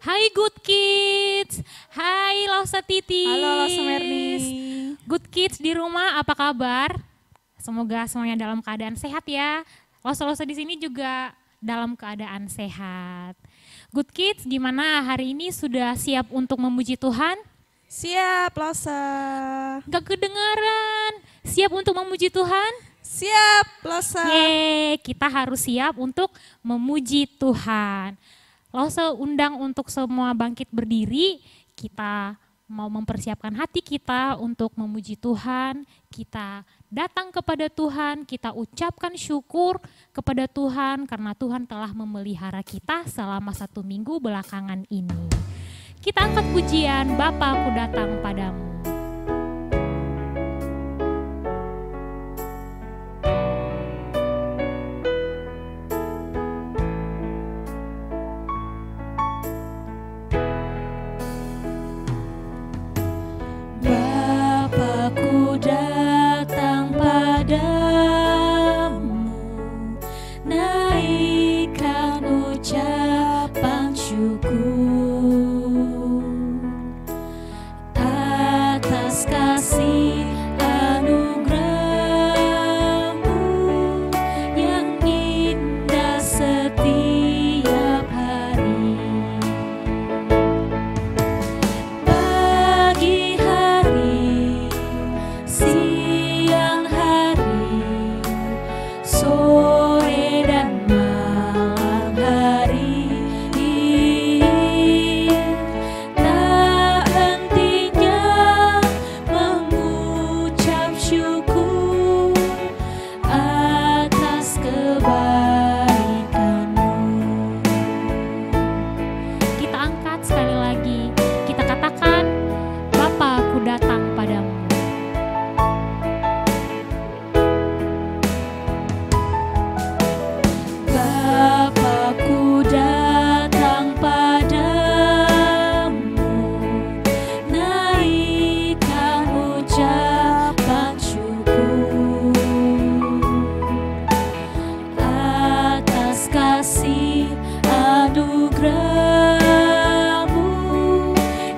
Hai Good Kids, hai Losa Titis. Halo Losa Merni. Good Kids di rumah apa kabar? Semoga semuanya dalam keadaan sehat ya. Losa-losa di sini juga dalam keadaan sehat. Good Kids, gimana hari ini sudah siap untuk memuji Tuhan? Siap Losa. Gak kedengaran, siap untuk memuji Tuhan? Siap Losa. Yeay, kita harus siap untuk memuji Tuhan. Losa undang untuk semua bangkit berdiri, kita mau mempersiapkan hati kita untuk memuji Tuhan, kita datang kepada Tuhan, kita ucapkan syukur kepada Tuhan karena Tuhan telah memelihara kita selama 1 minggu belakangan ini. Kita angkat pujian, Bapa aku datang padamu. Bapa-Ku datang padamu, naikkan ucapan syukur atas kasih anugerah-Mu yang indah setiap hari. Pagi hari, siang hari, sore dan malam hari, tak hentinya mengucap syukur atas kebaikan-Mu. Kita angkat sekali lagi, kita katakan, Bapa aku datang padamu. Bapa-Ku datang padamu, naikkan ucapan syukur atas kasih anugerah-Mu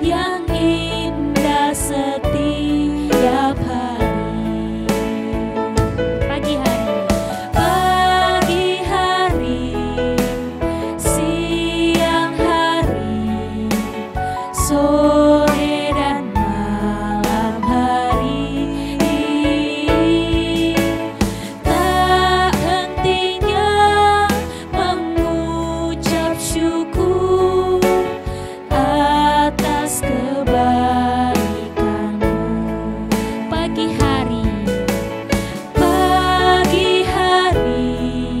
yang indah setiap hari. Pagi hari, Pagi hari, siang hari, sore dan malam hari, tak hentinya mengucap syukur atas kebaikan-Mu. pagi hari, Pagi hari,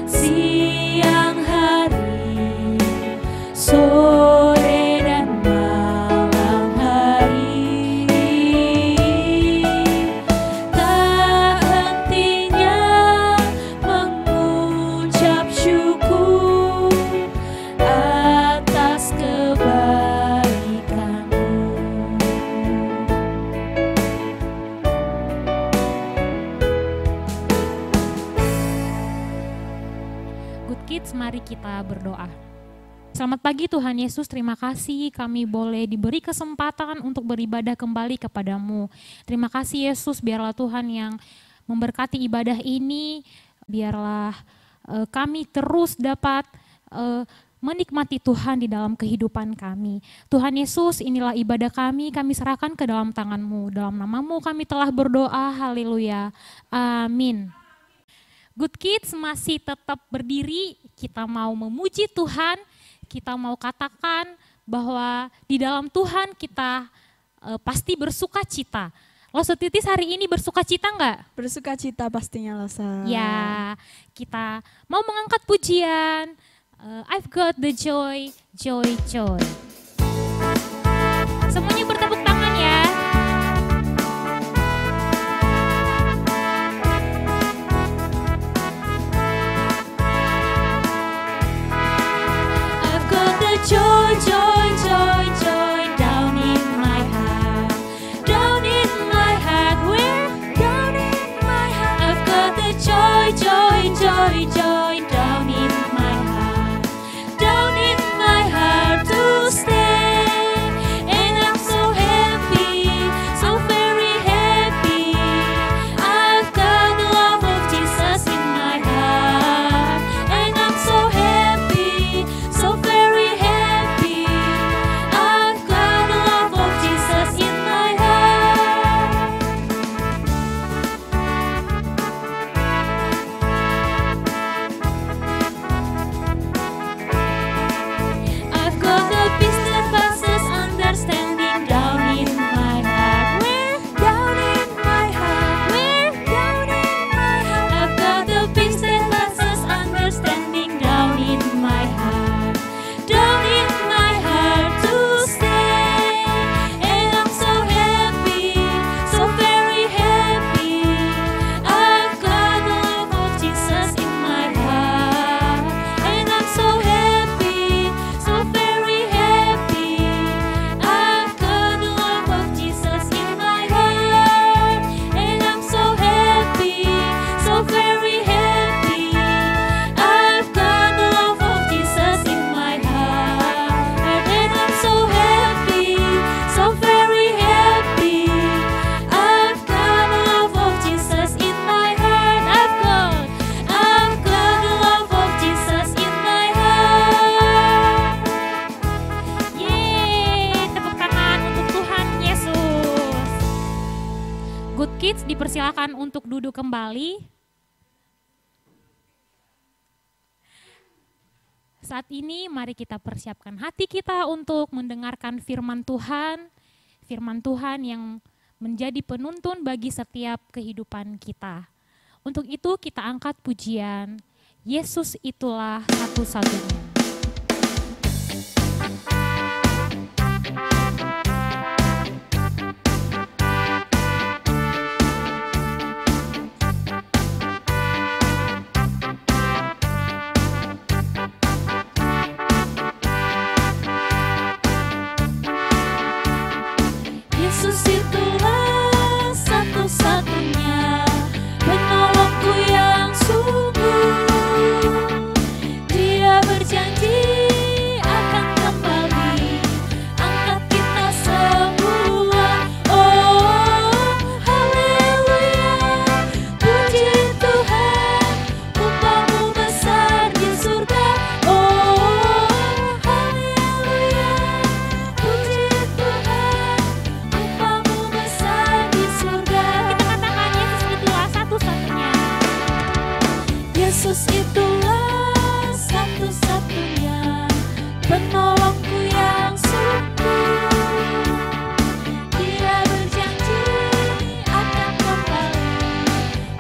siang hari, sore dan malam hari, tak hentinya mengucap syukur atas kebaikan-Mu. Good Kids, mari kita berdoa. Selamat pagi Tuhan Yesus, terima kasih kami boleh diberi kesempatan untuk beribadah kembali kepadamu. Terima kasih Yesus, biarlah Tuhan yang memberkati ibadah ini, biarlah kami terus dapat menikmati Tuhan di dalam kehidupan kami. Tuhan Yesus, inilah ibadah kami serahkan ke dalam tangan-Mu. Dalam nama-Mu kami telah berdoa, haleluya, amin. Good Kids masih tetap berdiri, kita mau memuji Tuhan, kita mau katakan bahwa di dalam Tuhan kita pasti bersuka cita. Losa Titis hari ini bersuka cita enggak? Bersuka cita pastinya Losa. Ya, kita mau mengangkat pujian, I've got the joy, joy, joy. Semuanya bertepuk tangan ya. I've got the joy, joy, joy, joy down in my heart. Down in my heart, where? Down in my heart. I've got the joy, joy, joy, joy down in my heart. Down in my heart. dipersilakan untuk duduk kembali. Saat ini mari kita persiapkan hati kita untuk mendengarkan firman Tuhan yang menjadi penuntun bagi setiap kehidupan kita. Untuk itu kita angkat pujian, Yesus itulah satu-satunya. Yesus itulah satu-satunya penolongku yang sungguh. Dia berjanji akan kembali angkat kita semua. Oh, haleluya, puji Tuhan, upahmu besar di surga. Oh, haleluya, puji Tuhan, upahmu besar di surga. Kita katakan Yesus itulah satu-satunya. Yesus itulah satu-satunya penolongku yang sungguh. Dia berjanji akan kembali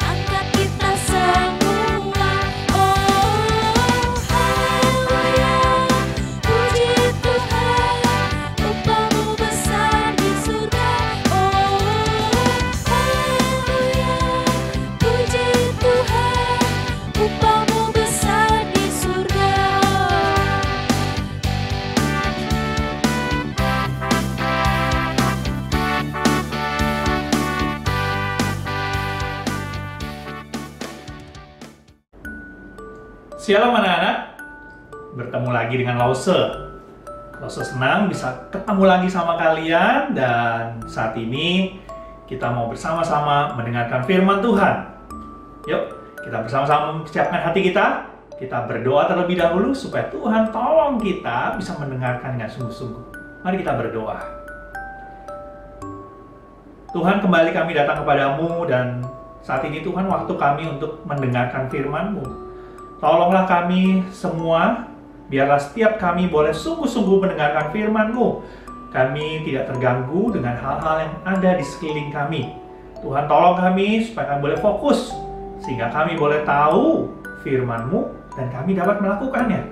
angkat kita semua. Oh, haleluya, puji Tuhan, upahmu besar di surga. Oh, haleluya, puji Tuhan, upahmu besar di surga. Shalom anak-anak, bertemu lagi dengan Lause. Lause senang bisa ketemu lagi sama kalian dan saat ini kita mau bersama-sama mendengarkan firman Tuhan. Yuk, kita bersama-sama mempersiapkan hati kita. Kita berdoa terlebih dahulu supaya Tuhan tolong kita bisa mendengarkan dengan sungguh-sungguh. Mari kita berdoa. Tuhan, kembali kami datang kepadamu dan saat ini Tuhan waktu kami untuk mendengarkan firman-Mu. Tolonglah kami semua, biarlah setiap kami boleh sungguh-sungguh mendengarkan firman-Mu. Kami tidak terganggu dengan hal-hal yang ada di sekeliling kami. Tuhan tolong kami supaya kami boleh fokus, sehingga kami boleh tahu firman-Mu dan kami dapat melakukannya.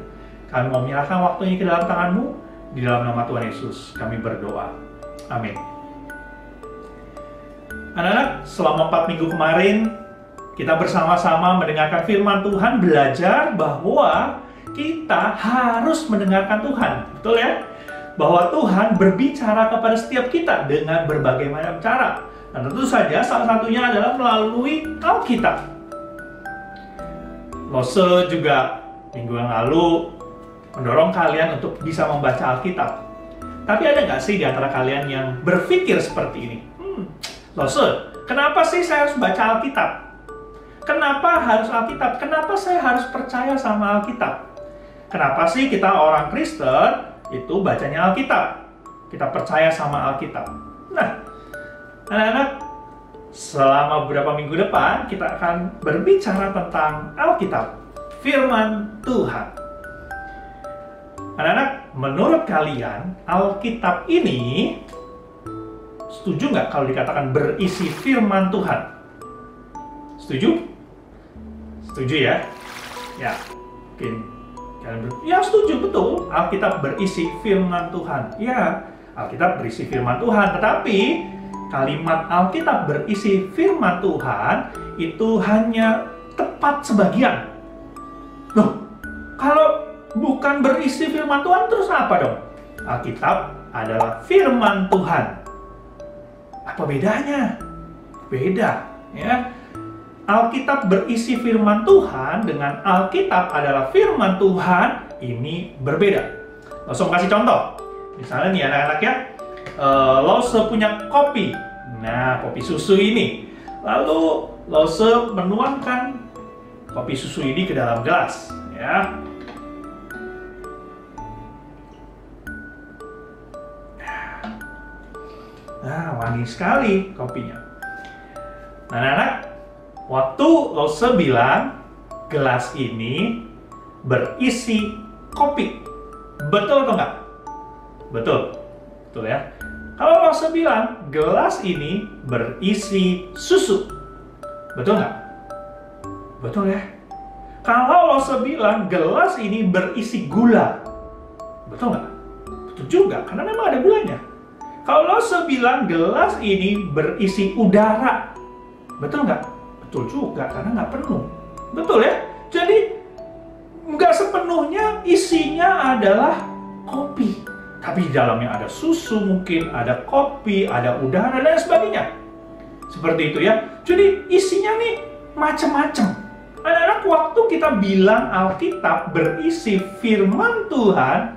Kami mau menyerahkan waktu ini ke dalam tangan-Mu, di dalam nama Tuhan Yesus kami berdoa. Amin. Anak-anak, selama 4 minggu kemarin, kita bersama-sama mendengarkan firman Tuhan, belajar bahwa kita harus mendengarkan Tuhan. Betul ya? Bahwa Tuhan berbicara kepada setiap kita dengan berbagai macam cara. Dan tentu saja salah satunya adalah melalui Alkitab. Lose juga minggu yang lalu mendorong kalian untuk bisa membaca Alkitab. Tapi ada nggak sih di antara kalian yang berpikir seperti ini? Lose, kenapa sih saya harus baca Alkitab? Kenapa harus Alkitab? Kenapa saya harus percaya sama Alkitab? Kenapa sih kita orang Kristen itu bacanya Alkitab? Kita percaya sama Alkitab. Nah, anak-anak, selama beberapa minggu depan kita akan berbicara tentang Alkitab, firman Tuhan. Anak-anak, menurut kalian Alkitab ini setuju nggak kalau dikatakan berisi firman Tuhan? Setuju? Setuju ya? Ya, mungkin kalian ya setuju, betul. Alkitab berisi firman Tuhan. Ya, Alkitab berisi firman Tuhan. Tetapi kalimat Alkitab berisi firman Tuhan itu hanya tepat sebagian. Loh, kalau bukan berisi firman Tuhan terus apa dong? Alkitab adalah firman Tuhan. Apa bedanya? Beda, ya. Alkitab berisi firman Tuhan dengan Alkitab adalah firman Tuhan, ini berbeda. Langsung kasih contoh. Misalnya nih anak-anak ya, Lause punya kopi. Nah, kopi susu ini. Lalu Lause menuangkan kopi susu ini ke dalam gelas, ya. Nah, wangi sekali kopinya. Nah, anak-anak, waktu Lause bilang gelas ini berisi kopi, betul atau enggak? Betul, betul ya. Kalau Lause bilang gelas ini berisi susu, betul nggak? Betul ya. Kalau Lause bilang gelas ini berisi gula, betul nggak? Betul juga, karena memang ada gulanya. Kalau Lause bilang gelas ini berisi udara, betul nggak? Betul juga, karena nggak penuh. Betul ya? Jadi, nggak sepenuhnya isinya adalah kopi. Tapi di dalamnya ada susu mungkin, ada kopi, ada udara, dan sebagainya. Seperti itu ya. Jadi, isinya nih macam-macam. Anak-anak, waktu kita bilang Alkitab berisi firman Tuhan,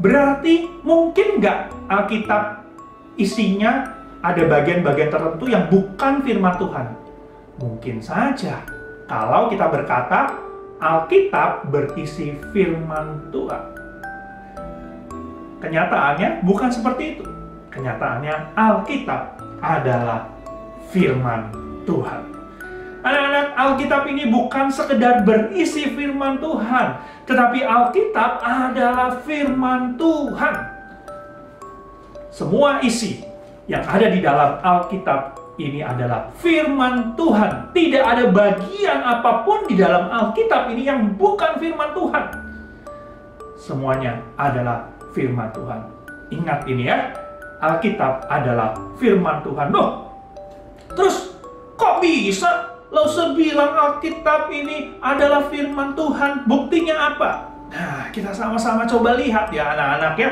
berarti mungkin nggak Alkitab isinya ada bagian-bagian tertentu yang bukan firman Tuhan? Mungkin saja kalau kita berkata Alkitab berisi firman Tuhan. Kenyataannya bukan seperti itu. Kenyataannya Alkitab adalah firman Tuhan. Anak-anak, Alkitab ini bukan sekedar berisi firman Tuhan, tetapi Alkitab adalah firman Tuhan. Semua isi yang ada di dalam Alkitab ini adalah firman Tuhan. Tidak ada bagian apapun di dalam Alkitab ini yang bukan firman Tuhan. Semuanya adalah firman Tuhan. Ingat ini ya, Alkitab adalah firman Tuhan. Loh, terus kok bisa Lause bilang Alkitab ini adalah firman Tuhan? Buktinya apa? Nah, kita sama-sama coba lihat ya anak-anak ya.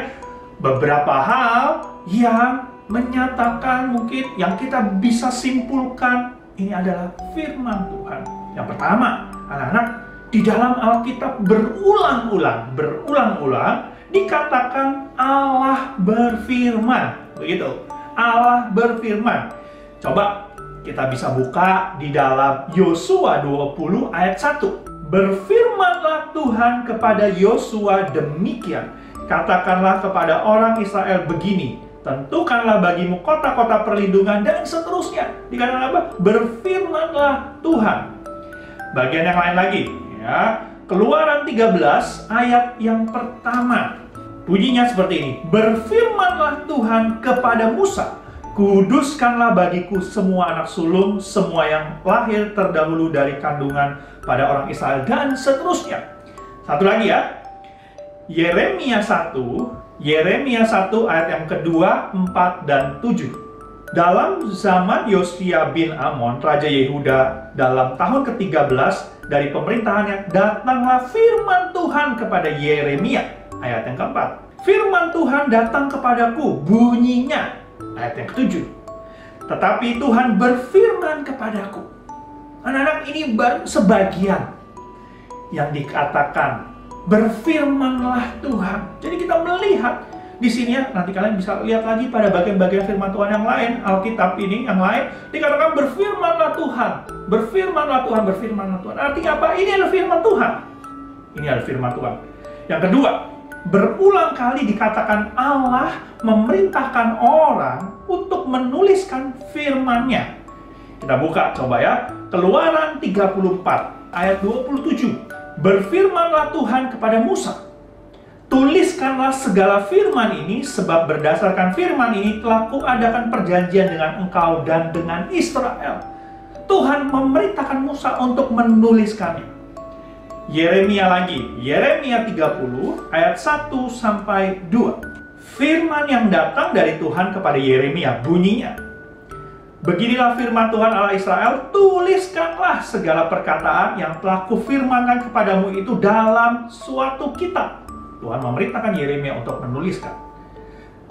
Beberapa hal yang menyatakan mungkin yang kita bisa simpulkan ini adalah firman Tuhan. Yang pertama, anak-anak, di dalam Alkitab berulang-ulang dikatakan Allah berfirman. Begitu, Allah berfirman. Coba kita bisa buka di dalam Yosua 20 ayat 1. Berfirmanlah Tuhan kepada Yosua demikian. Katakanlah kepada orang Israel begini. Tentukanlah bagimu kota-kota perlindungan dan seterusnya. Dikatakan apa? Berfirmanlah Tuhan. Bagian yang lain lagi. Ya. Keluaran 13 ayat yang pertama. Bunyinya seperti ini. Berfirmanlah Tuhan kepada Musa. Kuduskanlah bagiku semua anak sulung, semua yang lahir terdahulu dari kandungan pada orang Israel, dan seterusnya. Satu lagi ya. Yeremia 1 ayat yang kedua, 4, dan 7. Dalam zaman Yosia bin Amon, Raja Yehuda, dalam tahun ke-13 dari pemerintahannya, datanglah firman Tuhan kepada Yeremia. Ayat yang keempat. Firman Tuhan datang kepadaku, bunyinya. Ayat yang ke-7. Tetapi Tuhan berfirman kepadaku. Anak-anak, ini baru sebagian yang dikatakan berfirmanlah Tuhan. Jadi kita melihat di sini ya, nanti kalian bisa lihat lagi pada bagian-bagian firman Tuhan yang lain, Alkitab ini yang lain, dikatakan berfirmanlah Tuhan. Berfirmanlah Tuhan, berfirmanlah Tuhan. Artinya apa? Ini adalah firman Tuhan. Ini adalah firman Tuhan. Yang kedua, berulang kali dikatakan Allah memerintahkan orang untuk menuliskan firman-Nya. Kita buka coba ya. Keluaran 34 ayat 27. Berfirmanlah Tuhan kepada Musa. Tuliskanlah segala firman ini, sebab berdasarkan firman ini telah kuadakan perjanjian dengan engkau dan dengan Israel. Tuhan memerintahkan Musa untuk menuliskannya. Yeremia lagi, Yeremia 30 ayat 1 sampai 2. Firman yang datang dari Tuhan kepada Yeremia, bunyinya, beginilah firman Tuhan Allah Israel, tuliskanlah segala perkataan yang telah kufirmankan kepadamu itu dalam suatu kitab. Tuhan memerintahkan Yeremia untuk menuliskan.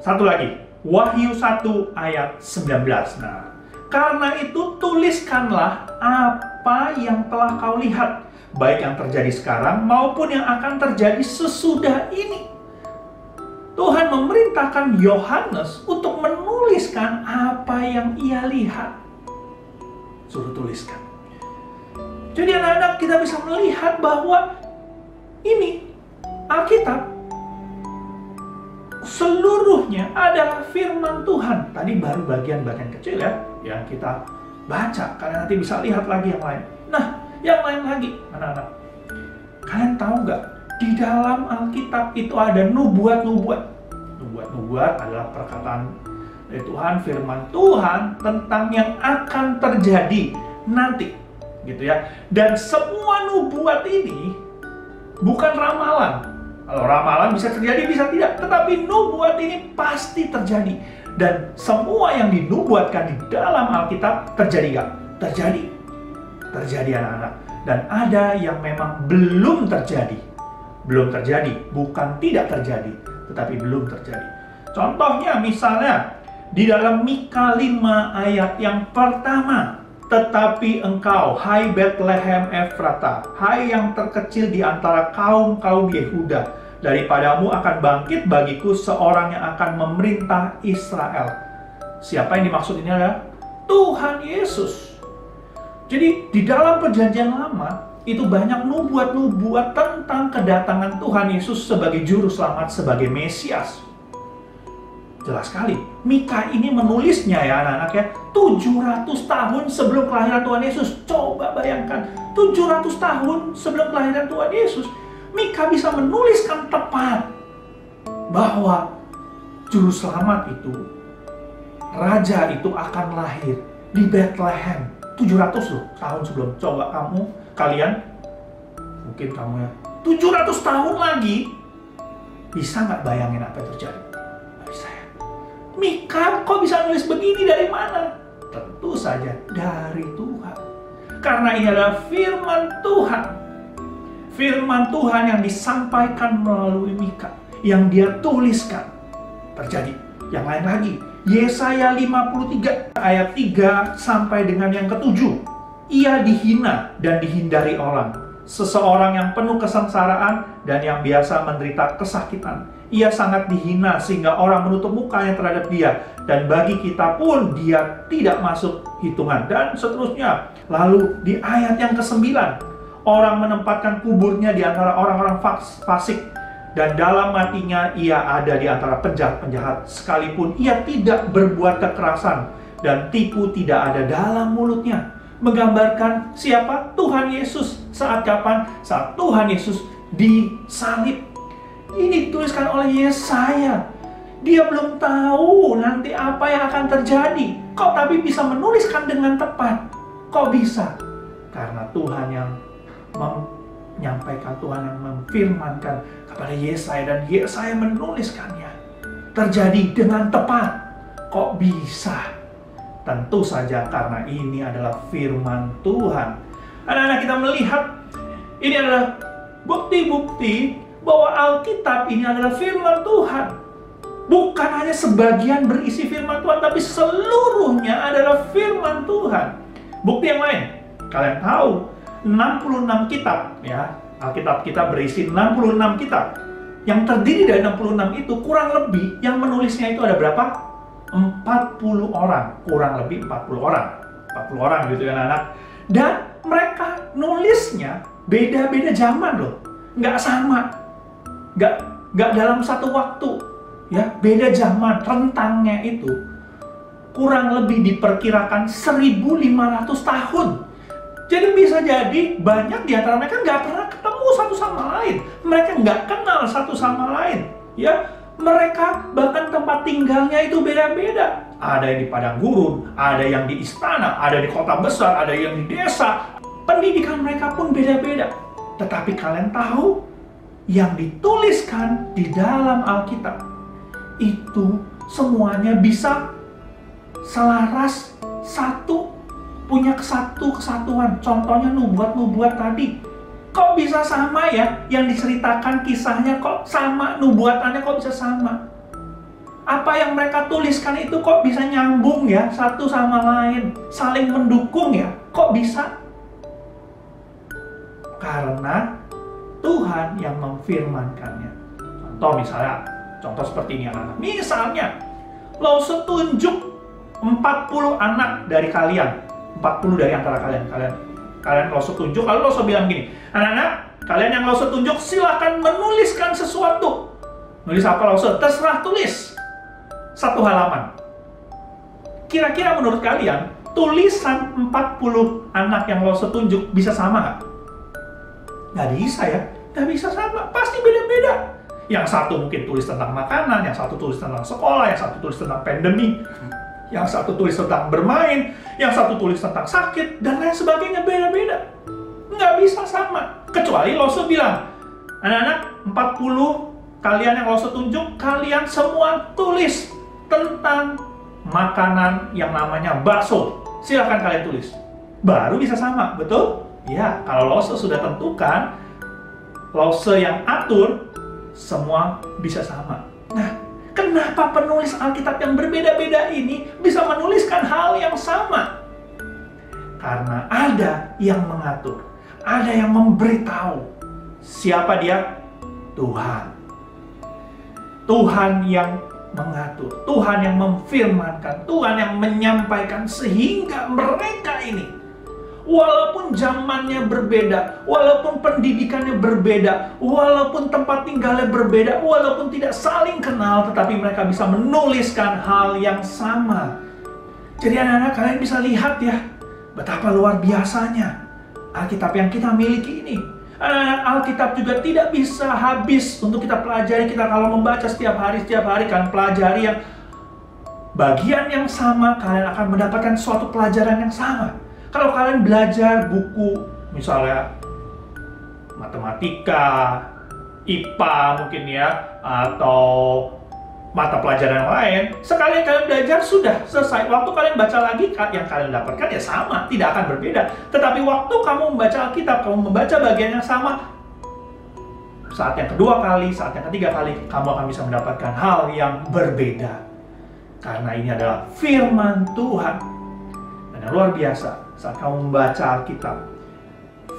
Satu lagi, Wahyu 1 ayat 19. Nah, karena itu tuliskanlah apa yang telah kau lihat, baik yang terjadi sekarang maupun yang akan terjadi sesudah ini. Tuhan memerintahkan Yohanes untuk menuliskan apa yang ia lihat. Suruh tuliskan. Jadi anak-anak, kita bisa melihat bahwa ini Alkitab seluruhnya adalah firman Tuhan. Tadi baru bagian-bagian kecil ya yang kita Baca, kalian nanti bisa lihat lagi yang lain. Nah, yang lain lagi, anak-anak. Kalian tahu nggak? Di dalam Alkitab itu ada nubuat-nubuat. Nubuat-nubuat adalah perkataan dari Tuhan, firman Tuhan tentang yang akan terjadi nanti, gitu ya. Dan semua nubuat ini bukan ramalan. Kalau ramalan bisa terjadi, bisa tidak. Tetapi nubuat ini pasti terjadi. Dan semua yang dinubuatkan di dalam Alkitab terjadi nggak? Terjadi. Terjadi anak-anak. Dan ada yang memang belum terjadi. Belum terjadi. Bukan tidak terjadi. Tetapi belum terjadi. Contohnya misalnya di dalam Mika 5 ayat yang pertama. Tetapi engkau, hai Bethlehem Efrata, hai yang terkecil di antara kaum-kaum Yehuda, daripadamu akan bangkit bagiku seorang yang akan memerintah Israel. Siapa yang dimaksud ini adalah Tuhan Yesus. Jadi di dalam perjanjian lama, itu banyak nubuat-nubuat tentang kedatangan Tuhan Yesus sebagai juru selamat, sebagai Mesias. Jelas sekali, Mika ini menulisnya ya anak-anak ya, 700 tahun sebelum kelahiran Tuhan Yesus. Coba bayangkan, 700 tahun sebelum kelahiran Tuhan Yesus, Mika bisa menuliskan tepat bahwa juru selamat itu, raja itu akan lahir di Bethlehem. 700 loh tahun sebelum. Coba kalian, mungkin kamu ya, 700 tahun lagi, bisa nggak bayangin apa yang terjadi? Nggak bisa ya. Mika kok bisa nulis begini dari mana? Tentu saja dari Tuhan. Karena ini adalah firman Tuhan. Firman Tuhan yang disampaikan melalui Mika. Yang dia tuliskan. Terjadi. Yang lain lagi. Yesaya 53 ayat 3 sampai dengan yang ke-7. Ia dihina dan dihindari orang. Seseorang yang penuh kesengsaraan dan yang biasa menderita kesakitan. Ia sangat dihina sehingga orang menutup mukanya terhadap dia. Dan bagi kita pun dia tidak masuk hitungan. Dan seterusnya. Lalu di ayat yang ke-9. Orang menempatkan kuburnya di antara orang-orang fasik. Dan dalam matinya ia ada di antara penjahat-penjahat. Sekalipun ia tidak berbuat kekerasan. Dan tipu tidak ada dalam mulutnya. Menggambarkan siapa? Tuhan Yesus. Saat kapan? Saat Tuhan Yesus disalib. Ini dituliskan oleh Yesaya. Dia belum tahu nanti apa yang akan terjadi. Kok tapi bisa menuliskan dengan tepat? Kok bisa? Karena Tuhan yang menyampaikan, Tuhan yang memfirmankan kepada Yesaya, dan Yesaya menuliskannya. Terjadi dengan tepat. Kok bisa? Tentu saja karena ini adalah firman Tuhan. Anak-anak, kita melihat ini adalah bukti-bukti bahwa Alkitab ini adalah firman Tuhan. Bukan hanya sebagian berisi firman Tuhan, tapi seluruhnya adalah firman Tuhan. Bukti yang lain, kalian tahu 66 kitab ya. Alkitab kita berisi 66 kitab. Yang terdiri dari 66 itu kurang lebih yang menulisnya itu ada berapa? 40 orang, kurang lebih 40 orang. 40 orang gitu ya anak-anak. Dan mereka nulisnya beda-beda zaman loh. Nggak sama. Nggak dalam satu waktu. Ya, beda zaman. Rentangnya itu kurang lebih diperkirakan 1.500 tahun. Jadi bisa jadi banyak di antara mereka nggak pernah ketemu satu sama lain. Mereka nggak kenal satu sama lain. Ya, mereka bahkan tempat tinggalnya itu beda-beda. Ada yang di padang gurun, ada yang di istana, ada di kota besar, ada yang di desa. Pendidikan mereka pun beda-beda. Tetapi kalian tahu, yang dituliskan di dalam Alkitab itu semuanya bisa selaras, satu, punya kesatuan. Contohnya nubuat-nubuat tadi. Kok bisa sama ya? Yang diceritakan kisahnya kok sama, nubuatannya kok bisa sama? Apa yang mereka tuliskan itu kok bisa nyambung ya, satu sama lain, saling mendukung ya? Kok bisa? Karena Tuhan yang memfirmankannya. Contoh seperti ini anak-anak. Misalnya, Lause tunjuk 40 anak dari kalian. 40 dari antara kalian. Kalian Lause tunjuk, lalu Lause bilang gini, anak-anak, kalian yang Lause tunjuk silahkan menuliskan sesuatu. Nulis apa Lause? Terserah tulis. 1 halaman. Kira-kira menurut kalian, tulisan 40 anak yang Lose tunjuk bisa sama nggak? Nggak bisa ya, nggak bisa sama, pasti beda-beda. Yang satu mungkin tulis tentang makanan, yang satu tulis tentang sekolah, yang satu tulis tentang pandemi, yang satu tulis tentang bermain, yang satu tulis tentang sakit, dan lain sebagainya, beda-beda. Nggak bisa sama. Kecuali Lose bilang, anak-anak 40 kalian yang Lose tunjuk, kalian semua tulis tentang makanan yang namanya bakso. Silahkan kalian tulis. Baru bisa sama, betul? Ya, kalau Lose sudah tentukan, Lose yang atur, semua bisa sama. Nah, kenapa penulis Alkitab yang berbeda-beda ini bisa menuliskan hal yang sama? Karena ada yang mengatur, ada yang memberitahu. Siapa dia? Tuhan. Tuhan yang mengatur, Tuhan yang memfirmankan, Tuhan yang menyampaikan, sehingga mereka ini, walaupun zamannya berbeda, walaupun pendidikannya berbeda, walaupun tempat tinggalnya berbeda, walaupun tidak saling kenal, tetapi mereka bisa menuliskan hal yang sama. Jadi anak-anak, kalian bisa lihat ya, betapa luar biasanya Alkitab yang kita miliki ini. Anak-anak, Alkitab juga tidak bisa habis untuk kita pelajari. Kita kalau membaca setiap hari kalian pelajari yang bagian yang sama, kalian akan mendapatkan suatu pelajaran yang sama. Kalau kalian belajar buku, misalnya matematika, IPA mungkin ya, atau mata pelajaran yang lain, sekali kalian belajar sudah selesai. Waktu kalian baca lagi, yang kalian dapatkan ya sama, tidak akan berbeda. Tetapi waktu kamu membaca Alkitab, kamu membaca bagian yang sama, saat yang kedua kali, saat yang ketiga kali, kamu akan bisa mendapatkan hal yang berbeda. Karena ini adalah firman Tuhan. Dan yang luar biasa, saat kamu membaca Alkitab,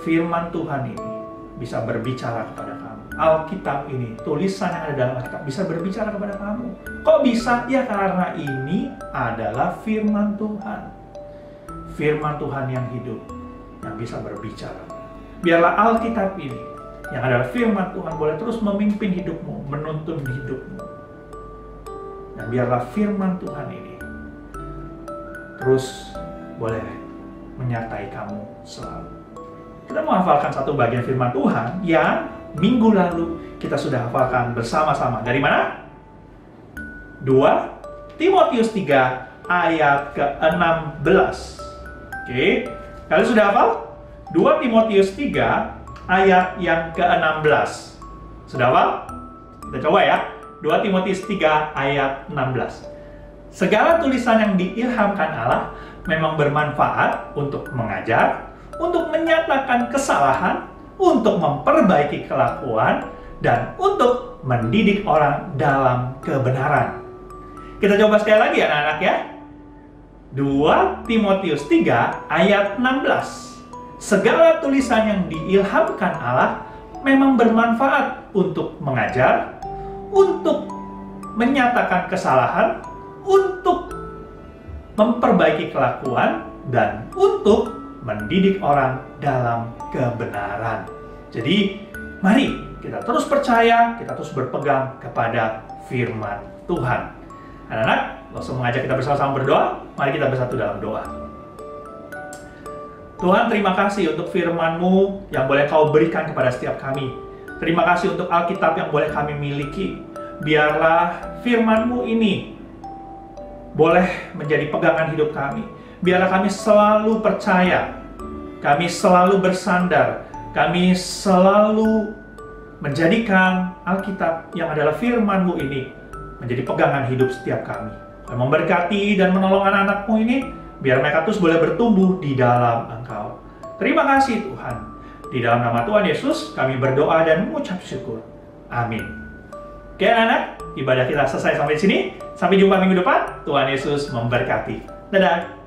firman Tuhan ini bisa berbicara kepada kamu. Alkitab ini, tulisan yang ada dalam Alkitab bisa berbicara kepada kamu. Kok bisa? Ya karena ini adalah firman Tuhan. Firman Tuhan yang hidup, yang bisa berbicara. Biarlah Alkitab ini, yang adalah firman Tuhan, boleh terus memimpin hidupmu, menuntun hidupmu. Dan biarlah firman Tuhan ini terus boleh menyertai kamu selalu. Kita mau hafalkan satu bagian firman Tuhan yang minggu lalu kita sudah hafalkan bersama-sama. Dari mana? 2 Timotius 3 ayat ke-16. Oke, kalian sudah hafal? 2 Timotius 3 ayat yang ke-16. Sudah hafal? Kita coba ya. 2 Timotius 3 ayat 16. Segala tulisan yang diilhamkan Allah memang bermanfaat untuk mengajar, untuk menyatakan kesalahan, untuk memperbaiki kelakuan, dan untuk mendidik orang dalam kebenaran. Kita coba sekali lagi ya anak-anak ya. 2 Timotius 3 ayat 16. Segala tulisan yang diilhamkan Allah memang bermanfaat untuk mengajar, untuk menyatakan kesalahan, untuk memperbaiki kelakuan, dan untuk mendidik orang dalam kebenaran. Jadi, mari kita terus percaya, kita terus berpegang kepada firman Tuhan. Anak-anak, langsung mengajak kita bersama-sama berdoa. Mari kita bersatu dalam doa. Tuhan, terima kasih untuk firman-Mu yang boleh Kau berikan kepada setiap kami. Terima kasih untuk Alkitab yang boleh kami miliki. Biarlah firman-Mu ini boleh menjadi pegangan hidup kami. Biarlah kami selalu percaya, kami selalu bersandar, kami selalu menjadikan Alkitab yang adalah firman-Mu ini menjadi pegangan hidup setiap kami. Kami memberkati dan menolong anak-anak-Mu ini, biar mereka terus boleh bertumbuh di dalam Engkau. Terima kasih Tuhan. Di dalam nama Tuhan Yesus, kami berdoa dan mengucap syukur. Amin. Oke anak-anak, ibadah kita selesai sampai sini. Sampai jumpa minggu depan. Tuhan Yesus memberkati. Dadah.